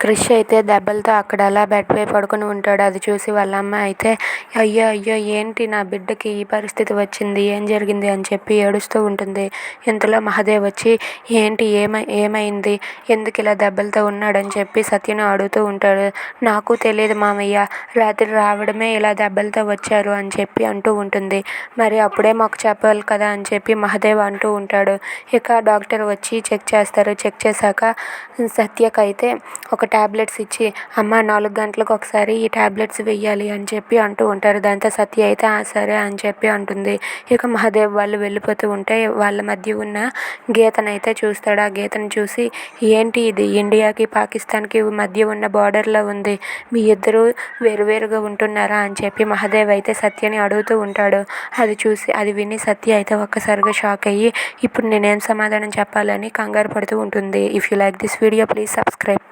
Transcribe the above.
క్రిష్ అయితే దెబ్బలతో అక్కడ అలా బెడ్ పై పడుకొని ఉంటాడు. అది చూసి వాళ్ళ అమ్మ అయితే అయ్యో అయ్యో ఏంటి నా బిడ్డకి ఈ పరిస్థితి వచ్చింది, ఏం జరిగింది అని చెప్పి ఏడుస్తూ ఉంటుంది. ఇంతలో మహాదేవ్ వచ్చి ఏంటి ఏమైంది, ఎందుకు ఇలా దెబ్బలతో ఉన్నాడని చెప్పి సత్యను అడుగుతూ ఉంటాడు. నాకు తెలియదు మామయ్య, రాత్రి రావడమే ఇలా దెబ్బలతో వచ్చారు అని చెప్పి అంటూ ఉంటుంది. మరి అప్పుడే మాకు చెప్పాలి కదా అని చెప్పి మహాదేవ్ అంటూ ఉంటాడు. ఇక డాక్టర్ వచ్చి చెక్ చేస్తారు. చెక్ చేశాక సత్యకైతే ఒక టాబ్లెట్స్ ఇచ్చి అమ్మ 4 గంటలకు ఒకసారి ఈ టాబ్లెట్స్ వెయ్యాలి అని చెప్పి అంటూ ఉంటారు. దాంతో సత్య అయితే సరే అని చెప్పి అంటుంది. ఇక మహాదేవ్ వాళ్ళు వెళ్ళిపోతూ ఉంటే వాళ్ళ మధ్య ఉన్న గీతనైతే చూస్తాడు. ఆ గీతను చూసి ఏంటి ఇది, ఇండియాకి పాకిస్తాన్కి మధ్య ఉన్న బార్డర్లో ఉంది, మీ ఇద్దరు వేరువేరుగా ఉంటున్నారా అని చెప్పి మహాదేవ్ అయితే సత్యని అడుగుతూ ఉంటాడు. అది విని సత్య అయితే ఒక్కసారిగా షాక్ అయ్యి ఇప్పుడు నేనేం సమాధానం చెప్పాలని కంగారు పడుతూ ఉంటుంది. If you like this video please subscribe.